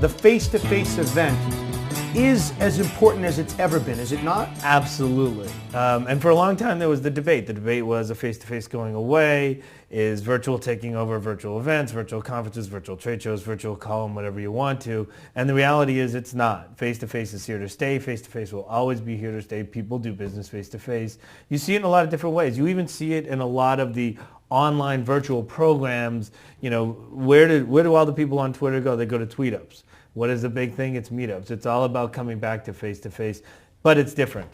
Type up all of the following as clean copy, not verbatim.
the face-to-face event is as important as it's ever been, is it not? Absolutely. And for a long time there was the debate. The debate was a face-to-face going away, is virtual taking over virtual events, virtual conferences, virtual trade shows, virtual call them whatever you want to. And the reality is it's not. Face-to-face is here to stay. Face-to-face will always be here to stay. People do business face-to-face. You see it in a lot of different ways. You even see it in a lot of the online virtual programs. You know, where do all the people on Twitter go? They go to tweet-ups. What is the big thing? It's meetups. It's all about coming back to face-to-face, but it's different.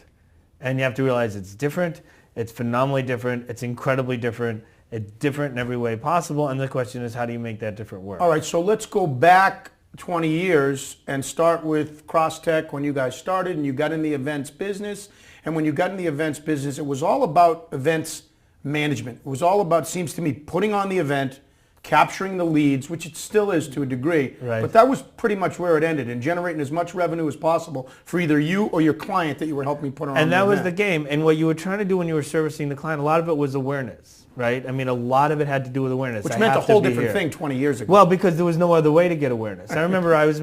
And you have to realize it's different. It's phenomenally different. It's incredibly different. It's different in every way possible. And the question is, how do you make that different work? All right, so let's go back 20 years and start with Crosstech when you guys started and you got in the events business. And when you got in the events business, it was all about events management. It was all about, seems to me, putting on the event, capturing the leads, which it still is to a degree, right. But that was pretty much where it ended, and generating as much revenue as possible for either you or your client that you were helping put on. And that was the game. And what you were trying to do when you were servicing the client, a lot of it was awareness, right? I mean, a lot of it had to do with awareness. Which meant a whole different thing 20 years ago. Well, because there was no other way to get awareness. I remember I was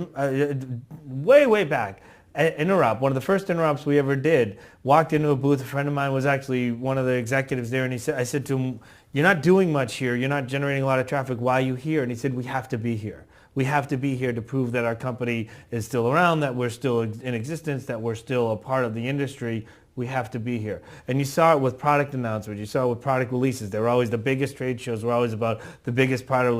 way back. Interrupt, one of the first interrupts we ever did, walked into a booth. A friend of mine was actually one of the executives there, and I said to him, "You're not doing much here. You're not generating a lot of traffic. Why are you here?" And he said, "We have to be here. We have to be here to prove that our company is still around, that we're still in existence, that we're still a part of the industry. We have to be here." And you saw it with product announcements. You saw it with product releases. They were always the biggest trade shows. Were always about the biggest product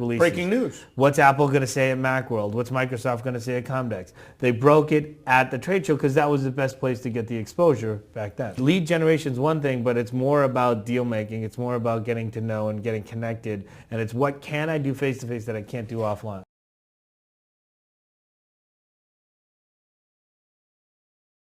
releases. Breaking news. What's Apple going to say at Macworld? What's Microsoft going to say at Comdex? They broke it at the trade show because that was the best place to get the exposure back then. Lead generation is one thing, but it's more about deal making. It's more about getting to know and getting connected. And it's what can I do face to face that I can't do offline.